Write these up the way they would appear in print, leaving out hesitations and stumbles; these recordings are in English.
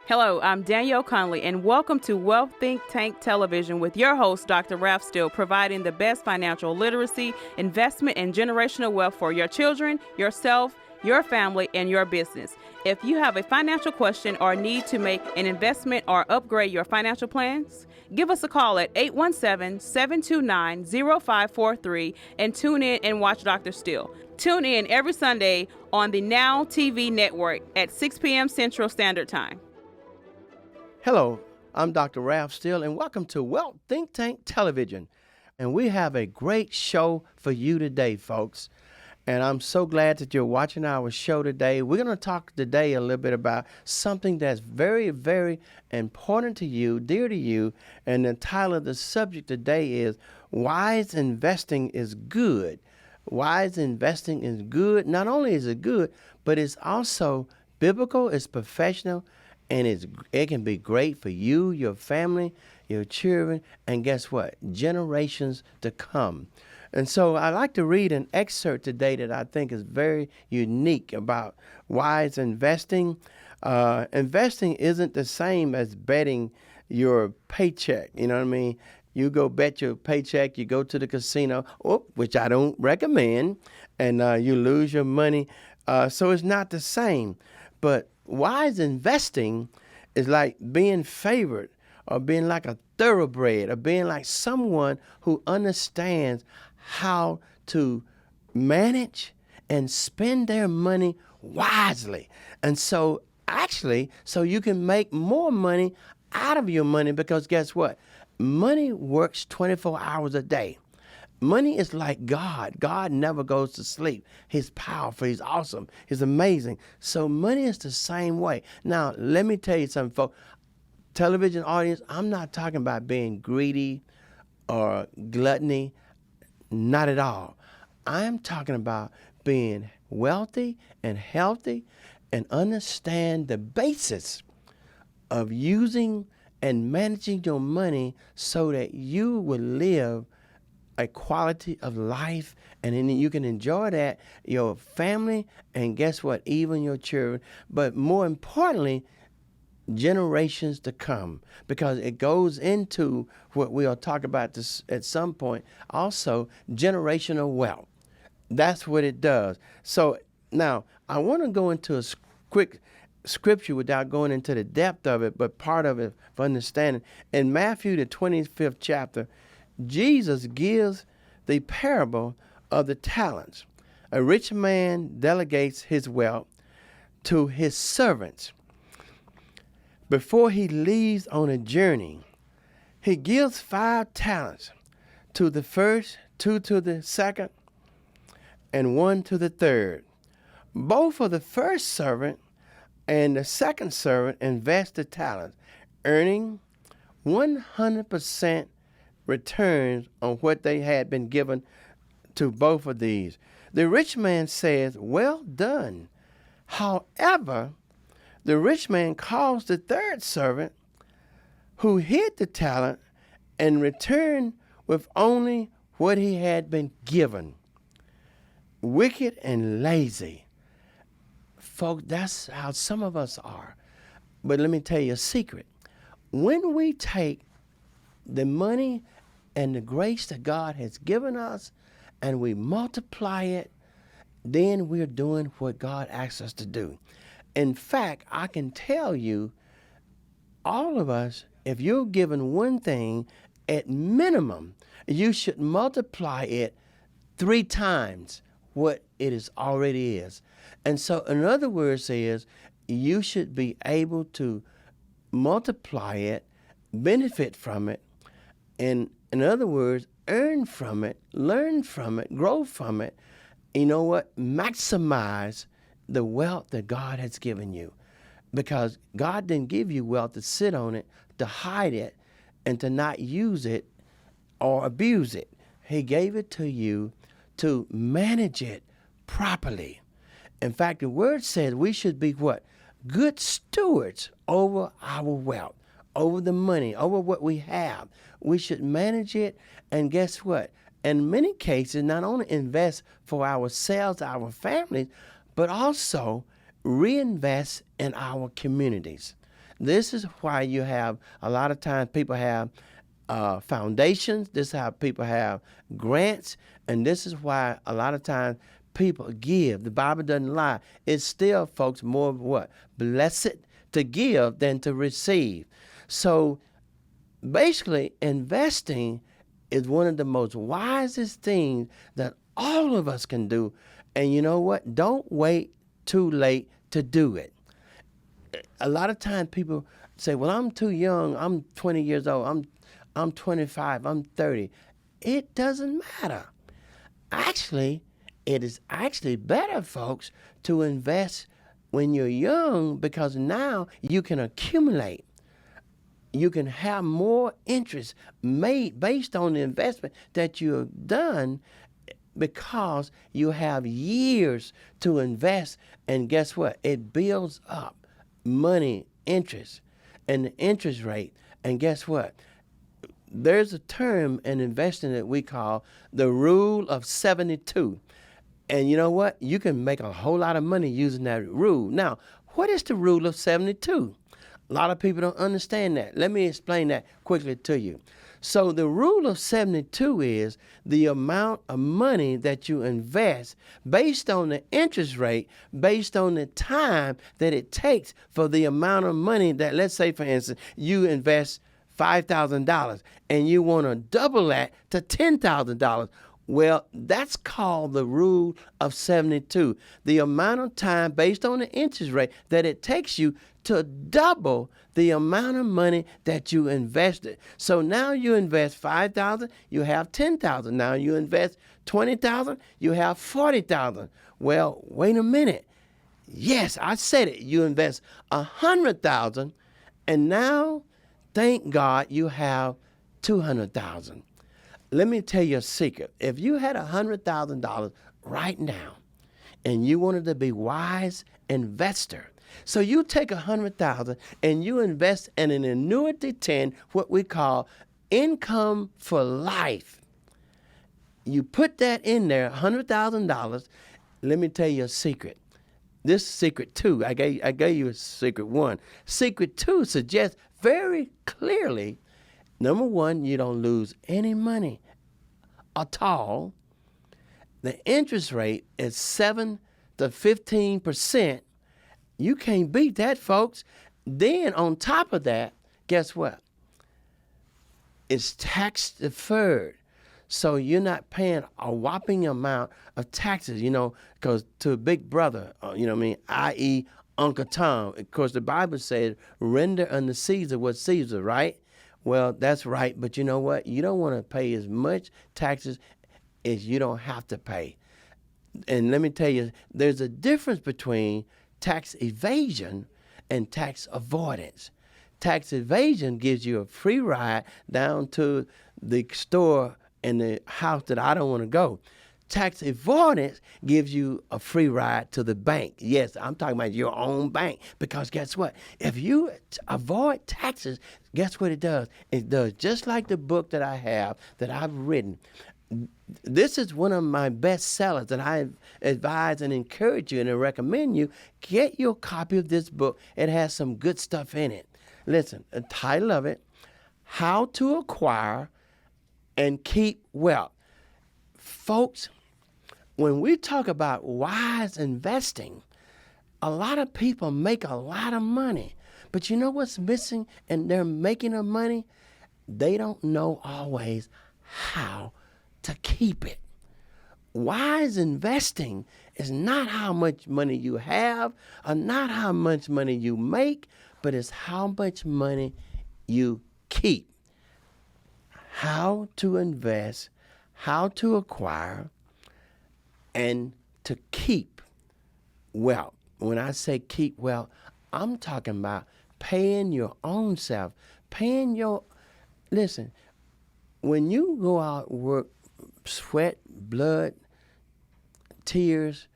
Hello, I'm Danielle Conley, and welcome to Wealth Think Tank Television with your host, Dr. Ralph Steele, providing the best financial literacy, investment, and generational wealth for your children, yourself, your family, and your business. If you have a financial question or need to make an investment or upgrade your financial plans, give us a call at 817-729-0543 and tune in and watch Dr. Steele. Tune in every Sunday on the Now TV network at 6 p.m. Central Standard Time. Hello, I'm Dr. Ralph Steele, and welcome to Wealth Think Tank Television. And we have a great show for you today, folks. And I'm so glad that you're watching our show today. We're going to talk today a little bit about something that's very, very important to you, dear to you. And the title of the subject today is Wise Investing is Good. Wise investing is good. Not only is it good, but it's also biblical, it's professional, and it can be great for you, your family, your children, and guess what? Generations to come. And so I'd like to read an excerpt today that I think is very unique about wise investing. Investing isn't the same as betting your paycheck. You know what I mean? You go bet your paycheck, you go to the casino, which I don't recommend, and you lose your money. So it's not the same. But wise investing is like being favored or being like a thoroughbred or being like someone who understands how to manage and spend their money wisely. And so so you can make more money out of your money because guess what? Money works 24 hours a day. Money is like God. God never goes to sleep. He's powerful. He's awesome. He's amazing. So money is the same way. Now, let me tell you something, folks. Television audience, I'm not talking about being greedy or gluttony. Not at all. I'm talking about being wealthy and healthy and understand the basis of using and managing your money so that you will live a quality of life, and then you can enjoy that, your family, and guess what, even your children, but more importantly, generations to come, because it goes into what we'll talk about this at some point, also generational wealth. That's what it does. So now I want to go into a quick scripture without going into the depth of it, but part of it for understanding. In Matthew, the 25th chapter, Jesus gives the parable of the talents. A rich man delegates his wealth to his servants. Before he leaves on a journey, he gives 5 talents to the first, 2 to the second, and 1 to the third. Both of the first servant and the second servant invest the talents, earning 100% returns on what they had been given to both of these. The rich man says, "Well done." However, the rich man calls the third servant who hid the talent and returned with only what he had been given. Wicked and lazy. Folks, that's how some of us are. But let me tell you a secret. When we take the money and the grace that God has given us and we multiply it, then we're doing what God asks us to do. In fact, I can tell you, all of us, if you're given one thing, at minimum, you should multiply it 3 times what it is already is. And so, in other words, you should be able to multiply it, benefit from it, and in other words, earn from it, learn from it, grow from it. You know what? Maximize the wealth that God has given you. Because God didn't give you wealth to sit on it, to hide it, and to not use it or abuse it. He gave it to you to manage it properly. In fact, the word says we should be what? Good stewards over our wealth, over the money, over what we have. We should manage it, and guess what? In many cases, not only invest for ourselves, our families, but also reinvest in our communities. This is why you have a lot of times people have foundations. This is how people have grants. And this is why a lot of times people give. The Bible doesn't lie. It's still, folks, more what? Blessed to give than to receive. So basically, investing is one of the most wisest things that all of us can do. And you know what? Don't wait too late to do it. A lot of times people say, well, I'm too young. I'm 20 years old. I'm 25. I'm 30. It doesn't matter. Actually, it is actually better, folks, to invest when you're young, because now you can accumulate. You can have more interest made based on the investment that you have done, because you have years to invest. And guess what? It builds up money, interest, and the interest rate. And guess what? There's a term in investing that we call the rule of 72. And you know what? You can make a whole lot of money using that rule. Now, what is the rule of 72? A lot of people don't understand that. Let me explain that quickly to you. So the rule of 72 is the amount of money that you invest based on the interest rate, based on the time that it takes for the amount of money that, let's say, for instance, you invest $5,000 and you want to double that to $10,000. Well, that's called the rule of 72. The amount of time based on the interest rate that it takes you to double the amount of money that you invested. So now you invest $5,000, you have $10,000. Now you invest $20,000, you have $40,000. Well, wait a minute. Yes, I said it. You invest $100,000, and now, thank God, you have $200,000. Let me tell you a secret. If you had $100,000 right now and you wanted to be wise investor, so you take $100,000 and you invest in an annuity 10, what we call income for life. You put that in there, $100,000. Let me tell you a secret. This secret two, I gave you a secret one. Secret two suggests very clearly, number one, you don't lose any money at all. The interest rate is 7 to 15%. You can't beat that, folks. Then on top of that, guess what? It's tax deferred. So you're not paying a whopping amount of taxes, because to a big brother, i.e. Uncle Tom. Of course, the Bible says, render unto Caesar what Caesar, right? Well, that's right, but you know what? You don't want to pay as much taxes as you don't have to pay. And let me tell you, there's a difference between tax evasion and tax avoidance. Tax evasion gives you a free ride down to the store and the house that I don't want to go. Tax avoidance gives you a free ride to the bank. Yes, I'm talking about your own bank. Because guess what? If you avoid taxes, guess what it does? It does just like the book that I have, that I've written. This is one of my best sellers that I advise and encourage you and I recommend you get your copy of this book. It has some good stuff in it. Listen, the title of it, How to Acquire and Keep Wealth. Folks, when we talk about wise investing, a lot of people make a lot of money. But you know what's missing in their making of money? They don't know always how to keep it. Wise investing is not how much money you have or not how much money you make, but it's how much money you keep. How to invest, how to acquire, and to keep wealth. When I say keep wealth, I'm talking about paying your own self, listen, when you go out and work, sweat, blood, tears,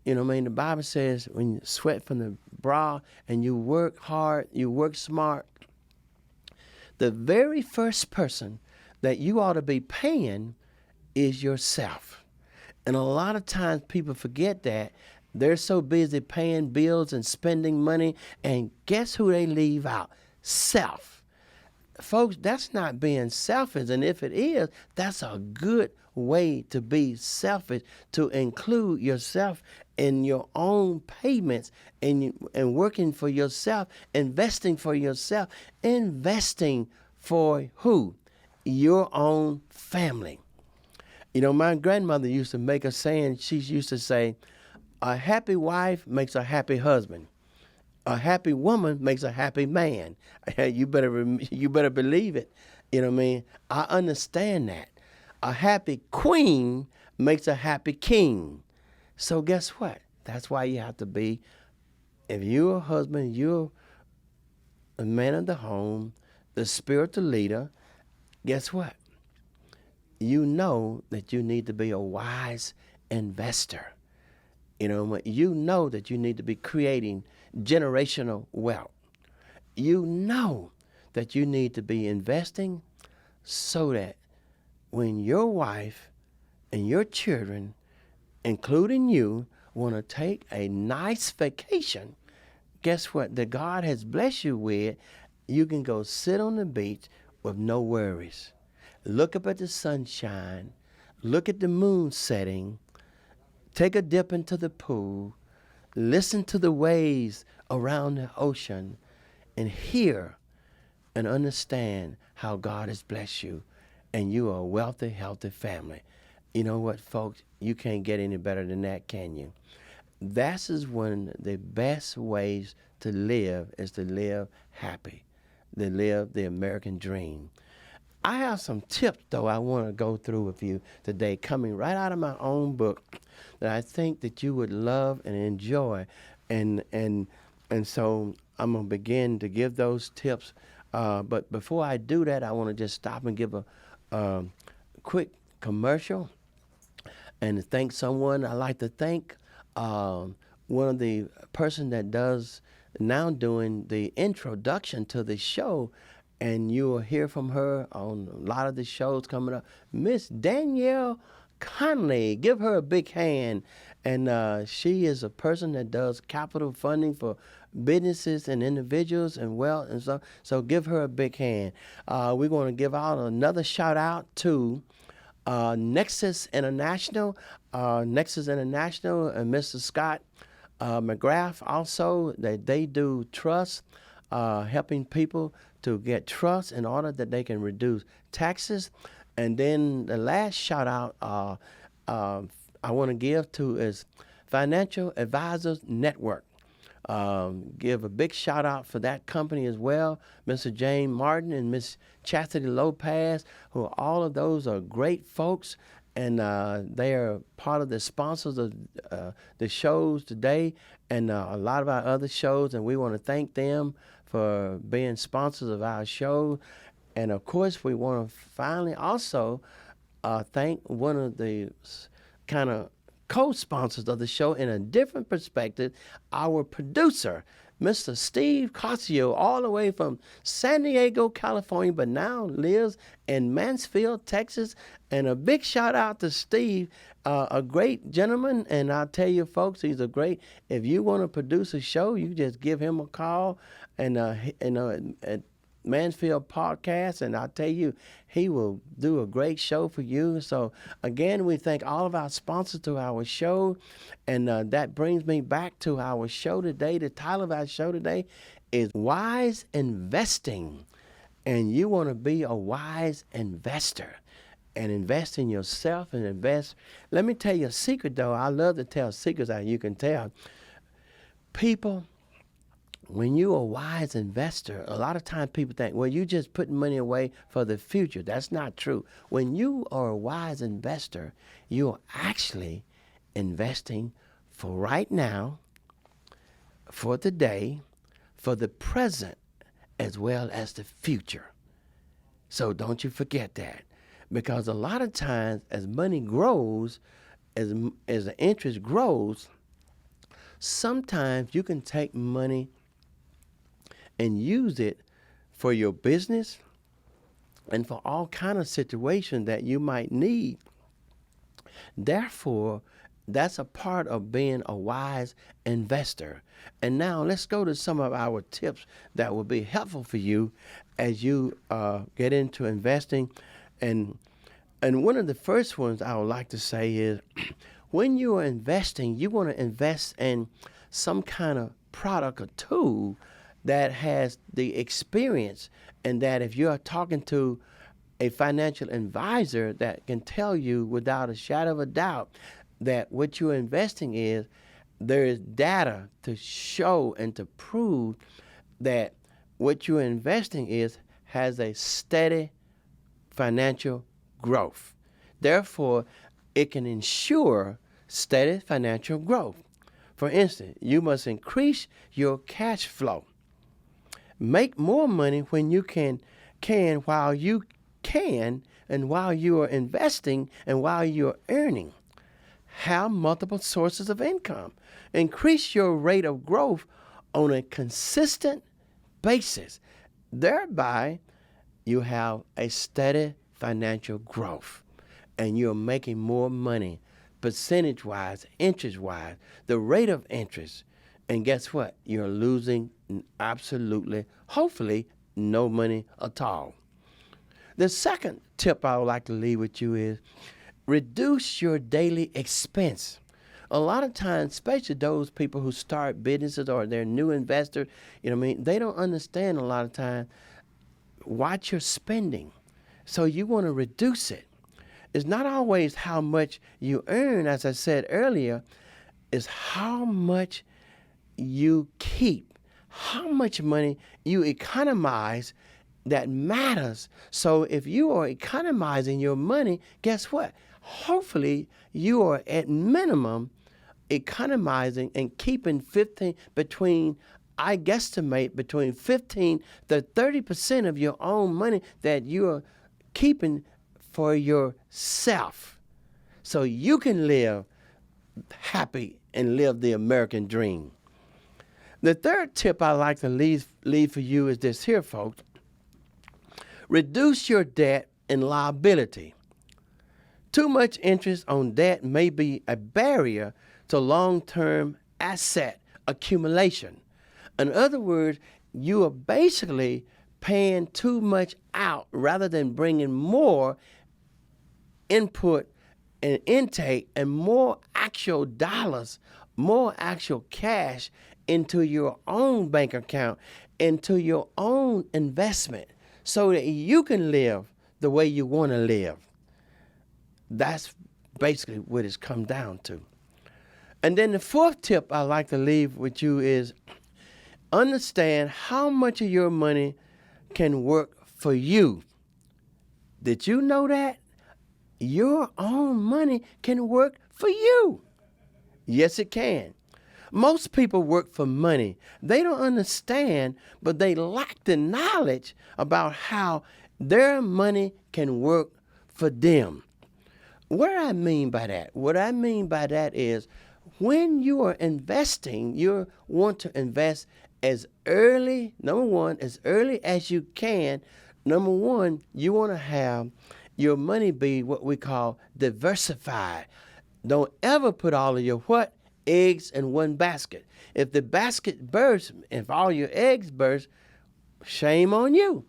the Bible says when you sweat from the brow and you work hard, you work smart, the very first person that you ought to be paying is yourself. And a lot of times people forget that, They're so busy paying bills and spending money, and guess who they leave out? Self. Folks, that's not being selfish, and if it is, that's a good way to be selfish, to include yourself in your own payments and working for yourself, investing for yourself, investing for who? Your own family. My grandmother used to make a saying. She used to say, a happy wife makes a happy husband. A happy woman makes a happy man. You better believe it. You know what I mean? I understand that. A happy queen makes a happy king. So guess what? That's why you have to be, if you're a husband, you're a man of the home, the spiritual leader, guess what? You know that you need to be a wise investor. You know that you need to be creating generational wealth. You know that you need to be investing so that when your wife and your children, including you, want to take a nice vacation, guess what? That God has blessed you with, you can go sit on the beach with no worries. Look up at the sunshine, look at the moon setting, take a dip into the pool, listen to the waves around the ocean, and hear and understand how God has blessed you, and you are a wealthy, healthy family. You know what, folks? You can't get any better than that, can you? That is one of the best ways to live, is to live happy, to live the American dream. I have some tips, though, I want to go through with you today, coming right out of my own book, that I think that you would love and enjoy. And so I'm going to begin to give those tips. But before I do that, I want to just stop and give a quick commercial and to thank someone. I like to thank one of the person that now doing the introduction to the show, and you will hear from her on a lot of the shows coming up, Miss Danielle Conley. Give her a big hand. And she is a person that does capital funding for businesses and individuals and wealth, and so give her a big hand. We're going to give out another shout out to Nexus International, and Mr. Scott McGrath also, that they do trust, helping people to get trust in order that they can reduce taxes. And then the last shout out I want to give to is Financial Advisors Network. Give a big shout out for that company as well, Mr. James Martin and Miss Chastity Lopez, who all of those are great folks, and they are part of the sponsors of the shows today and a lot of our other shows, and we want to thank them for being sponsors of our show. And of course, we want to finally also thank one of the kind of co-sponsors of the show in a different perspective, our producer, Mr. Steve Cossio, all the way from San Diego, California, but now lives in Mansfield, Texas. And a big shout out to Steve, a great gentleman. And I'll tell you, folks, he's a great, if you want to produce a show, you just give him a call and at Mansfield Podcast, and I'll tell you, he will do a great show for you. So again, we thank all of our sponsors to our show, and that brings me back to our show today. The title of our show today is Wise Investing, and you want to be a wise investor and invest in yourself and invest. Let me tell you a secret, though. I love to tell secrets that you can tell people. When you're a wise investor, a lot of times people think, well, you're just putting money away for the future. That's not true. When you are a wise investor, you're actually investing for right now, for today, for the present, as well as the future. So don't you forget that. Because a lot of times as money grows, as the interest grows, sometimes you can take money and use it for your business and for all kind of situations that you might need. Therefore, That's a part of being a wise investor. And now let's go to some of our tips that will be helpful for you as you get into investing. And and one of the first ones I would like to say is when you are investing, you want to invest in some kind of product or tool that has the experience, and that if you're talking to a financial advisor that can tell you without a shadow of a doubt that what you're investing is, there is data to show and to prove that what you're investing is has a steady financial growth. Therefore, it can ensure steady financial growth. For instance, you must increase your cash flow. Make more money when you can while you can and while you are investing and while you're earning. Have multiple sources of income. Increase your rate of growth on a consistent basis. Thereby, you have a steady financial growth and you're making more money percentage-wise, interest-wise, the rate of interest. And guess what? You're losing absolutely, hopefully, no money at all. The second tip I would like to leave with you is reduce your daily expense. A lot of times, especially those people who start businesses or they're new investors, they don't understand a lot of times what you're spending. So you want to reduce it. It's not always how much you earn, as I said earlier, it's how much you keep, how much money you economize that matters. So if you are economizing your money, guess what? Hopefully you are at minimum economizing and keeping 15 between I guesstimate between 15 to 30% of your own money that you're keeping for yourself, so you can live happy and live the American dream. The third tip I like to leave for you is this here, folks. Reduce your debt and liability. Too much interest on debt may be a barrier to long-term asset accumulation. In other words, you are basically paying too much out rather than bringing more input and intake and more actual dollars, more actual cash into your own bank account, into your own investment, so that you can live the way you want to live. That's basically what it's come down to. And then the fourth tip I like to leave with you is understand how much of your money can work for you. Did you know that? Your own money can work for you. Yes, it can. Most people work for money. They don't understand, but they lack the knowledge about how their money can work for them. What do I mean by that? What I mean by that is when you are investing, you want to invest as early, number one, as early as you can. Number one, you want to have your money be what we call diversified. Don't ever put all of your eggs in one basket. If the basket bursts, if all your eggs burst, shame on you.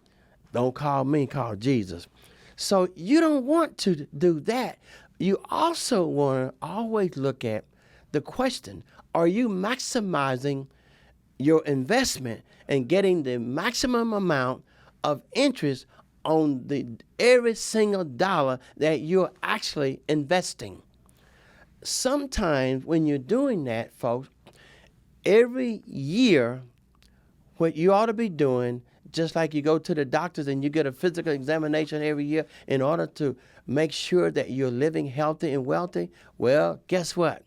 Don't call me, call Jesus. So you don't want to do that. You also want to always look at the question, are you maximizing your investment and getting the maximum amount of interest on every single dollar that you're actually investing? Sometimes when you're doing that, folks, every year, what you ought to be doing, just like you go to the doctors and you get a physical examination every year in order to make sure that you're living healthy and wealthy, well, guess what?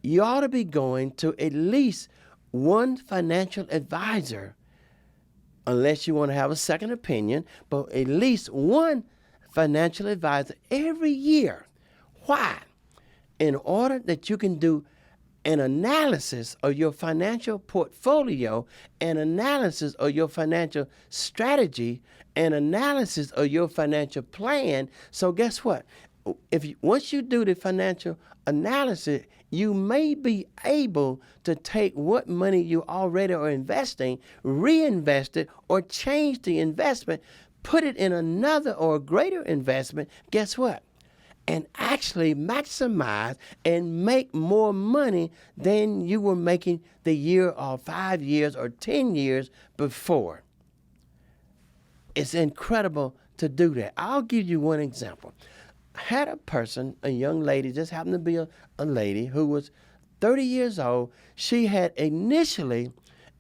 You ought to be going to at least one financial advisor, unless you want to have a second opinion, but at least one financial advisor every year. Why? In order that you can do an analysis of your financial portfolio, an analysis of your financial strategy, an analysis of your financial plan. So guess what? Once you do the financial analysis, you may be able to take what money you already are investing, reinvest it, or change the investment, put it in another or greater investment. Guess what? And actually maximize and make more money than you were making the year or 5 years or 10 years before. It's incredible to do that. I'll give you one example. I had a person, a young lady, just happened to be a lady who was 30 years old. She had initially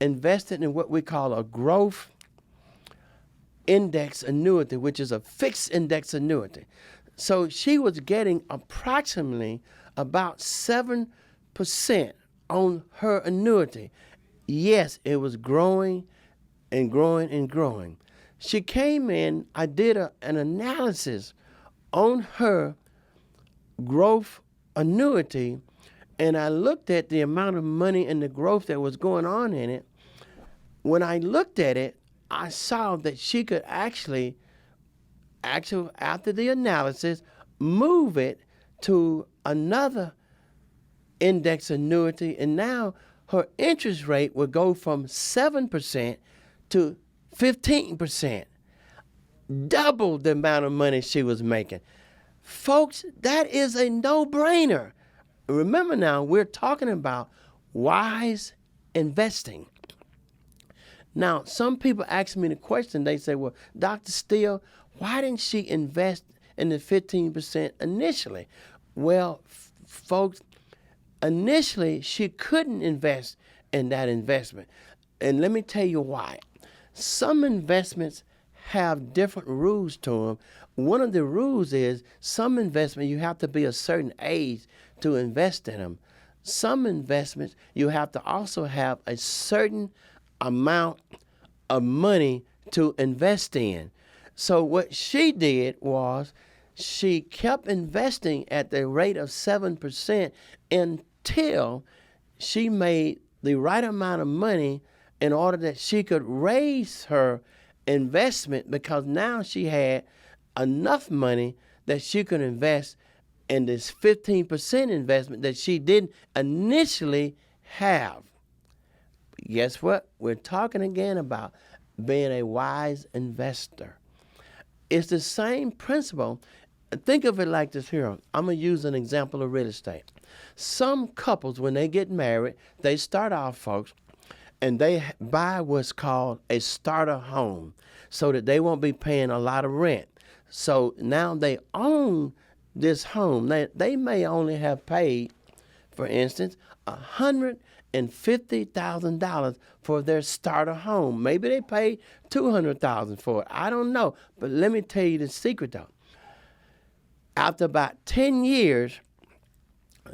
invested in what we call a growth index annuity, which is a fixed index annuity. So she was getting approximately about 7% on her annuity. Yes, it was growing and growing and growing. She came in, I did an analysis on her growth annuity, and I looked at the amount of money and the growth that was going on in it. When I looked at it, I saw that she could actually after the analysis, move it to another index annuity, and now her interest rate would go from 7% to 15%, double the amount of money she was making. Folks, that is a no-brainer. Remember now, we're talking about wise investing. Now, some people ask me the question, they say, well, Dr. Steele, why didn't she invest in the 15% initially? Well, folks, initially she couldn't invest in that investment. And let me tell you why. Some investments have different rules to them. One of the rules is some investment you have to be a certain age to invest in them. Some investments you have to also have a certain amount of money to invest in. So what she did was she kept investing at the rate of 7% until she made the right amount of money in order that she could raise her investment, because now she had enough money that she could invest in this 15% investment that she didn't initially have. Guess what? We're talking again about being a wise investor. It's the same principle. Think of it like this here. I'm going to use an example of real estate. Some couples, when they get married, they start off, folks, and they buy what's called a starter home so that they won't be paying a lot of rent. So now they own this home. They may only have paid, for instance, $150,000 for their starter home. Maybe they paid $200,000 for it. I don't know. But let me tell you the secret, though. After about 10 years,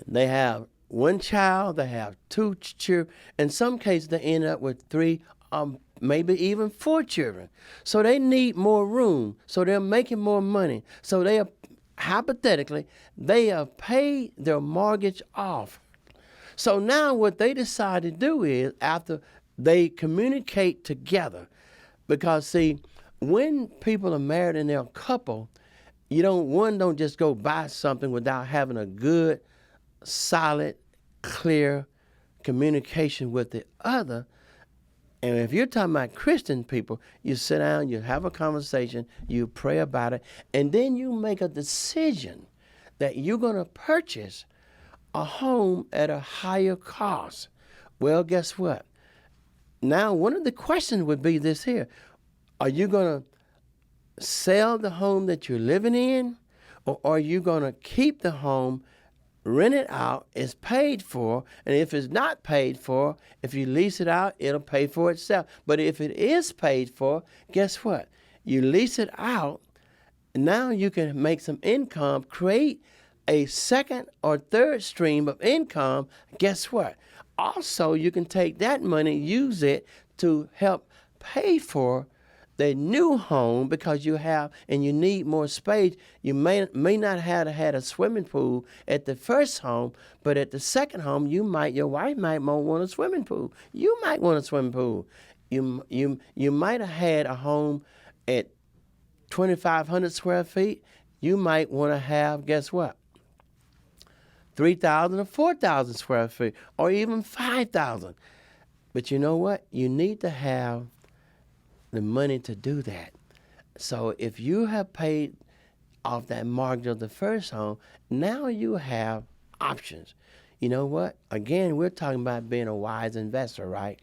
they have one child, they have two children. In some cases, they end up with three, maybe even 4 children. So they need more room. So they're making more money. So they are, hypothetically, they have paid their mortgage off. So now what they decide to do is, after they communicate together, because see, when people are married and they're a couple, one don't just go buy something without having a good, solid, clear communication with the other. And if you're talking about Christian people, you sit down, you have a conversation, you pray about it, and then you make a decision that you're going to purchase a home at a higher cost. Well, guess what? Now, one of the questions would be this here. Are you going to sell the home that you're living in, or are you going to keep the home, rent it out, it's paid for, and if it's not paid for, if you lease it out, it'll pay for itself. But if it is paid for, guess what? You lease it out, now you can make some income, create a second or third stream of income. Guess what? Also, you can take that money, use it to help pay for the new home, because you have and you need more space. You may not have had a swimming pool at the first home, but at the second home, your wife might want a swimming pool. You might want a swimming pool. You might have had a home at 2,500 square feet. You might want to have, guess what? 3,000 or 4,000 square feet, or even 5,000. But you know what? You need to have the money to do that. So if you have paid off that mortgage of the first home, now you have options. You know what? Again, we're talking about being a wise investor, right?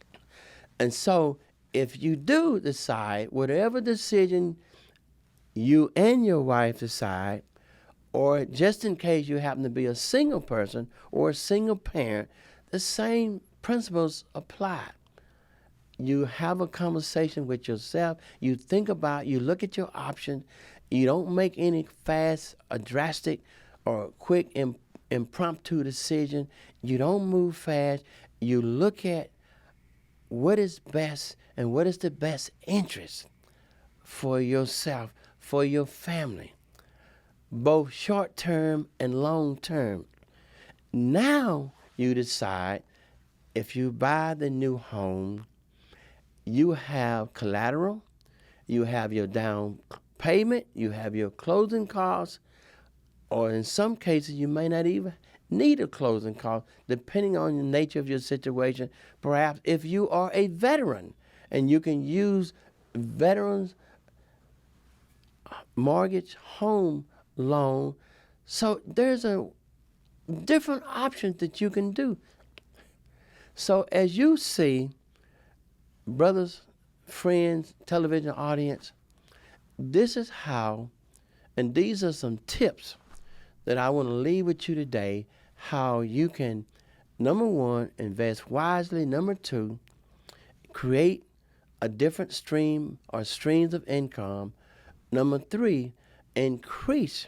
And so if you do decide, whatever decision you and your wife decide, or just in case you happen to be a single person or a single parent, the same principles apply. You have a conversation with yourself. You think about, you look at your options. You don't make any fast or drastic or quick impromptu decision. You don't move fast. You look at what is best and what is the best interest for yourself, for your family, both short term and long term. Now you decide, if you buy the new home, you have collateral, you have your down payment, you have your closing costs, or in some cases you may not even need a closing cost, depending on the nature of your situation. Perhaps if you are a veteran and you can use veterans mortgage home loan. So there's a different options that you can do. So as you see, brothers, friends, television audience, this is how, and these are some tips that I want to leave with you today, how you can, number one, invest wisely. Number two, create a different stream or streams of income. Number three, increase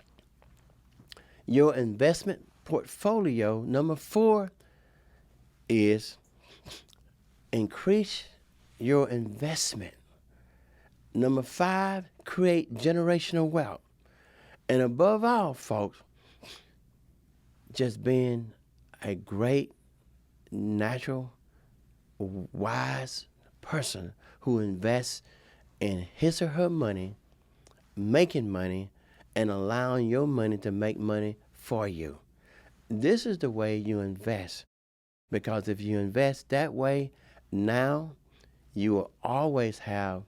your investment portfolio. Number four is increase your investment. Number five, create generational wealth. And above all, folks, just being a great, natural, wise person who invests in his or her money, making money, and allowing your money to make money for you. This is the way you invest. Because if you invest that way, now you will always have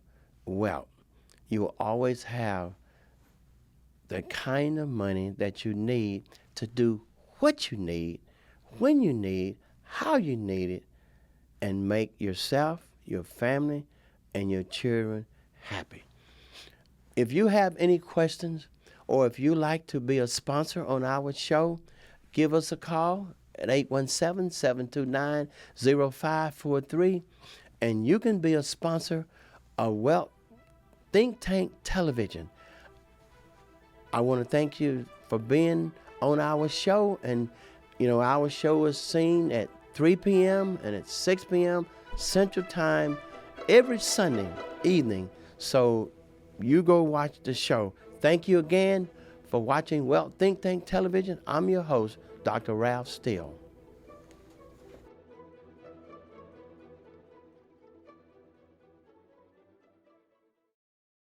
wealth. You will always have the kind of money that you need to do what you need, when you need, how you need it, and make yourself, your family, and your children happy. If you have any questions, or if you like to be a sponsor on our show, give us a call at 817-729-0543, and you can be a sponsor of Wealth Think Tank Television. I want to thank you for being on our show, and our show is seen at 3 p.m. and at 6 p.m. Central Time every Sunday evening. So you go watch the show. Thank you again for watching Wealth Think Tank Television. I'm your host, Dr. Ralph Steele.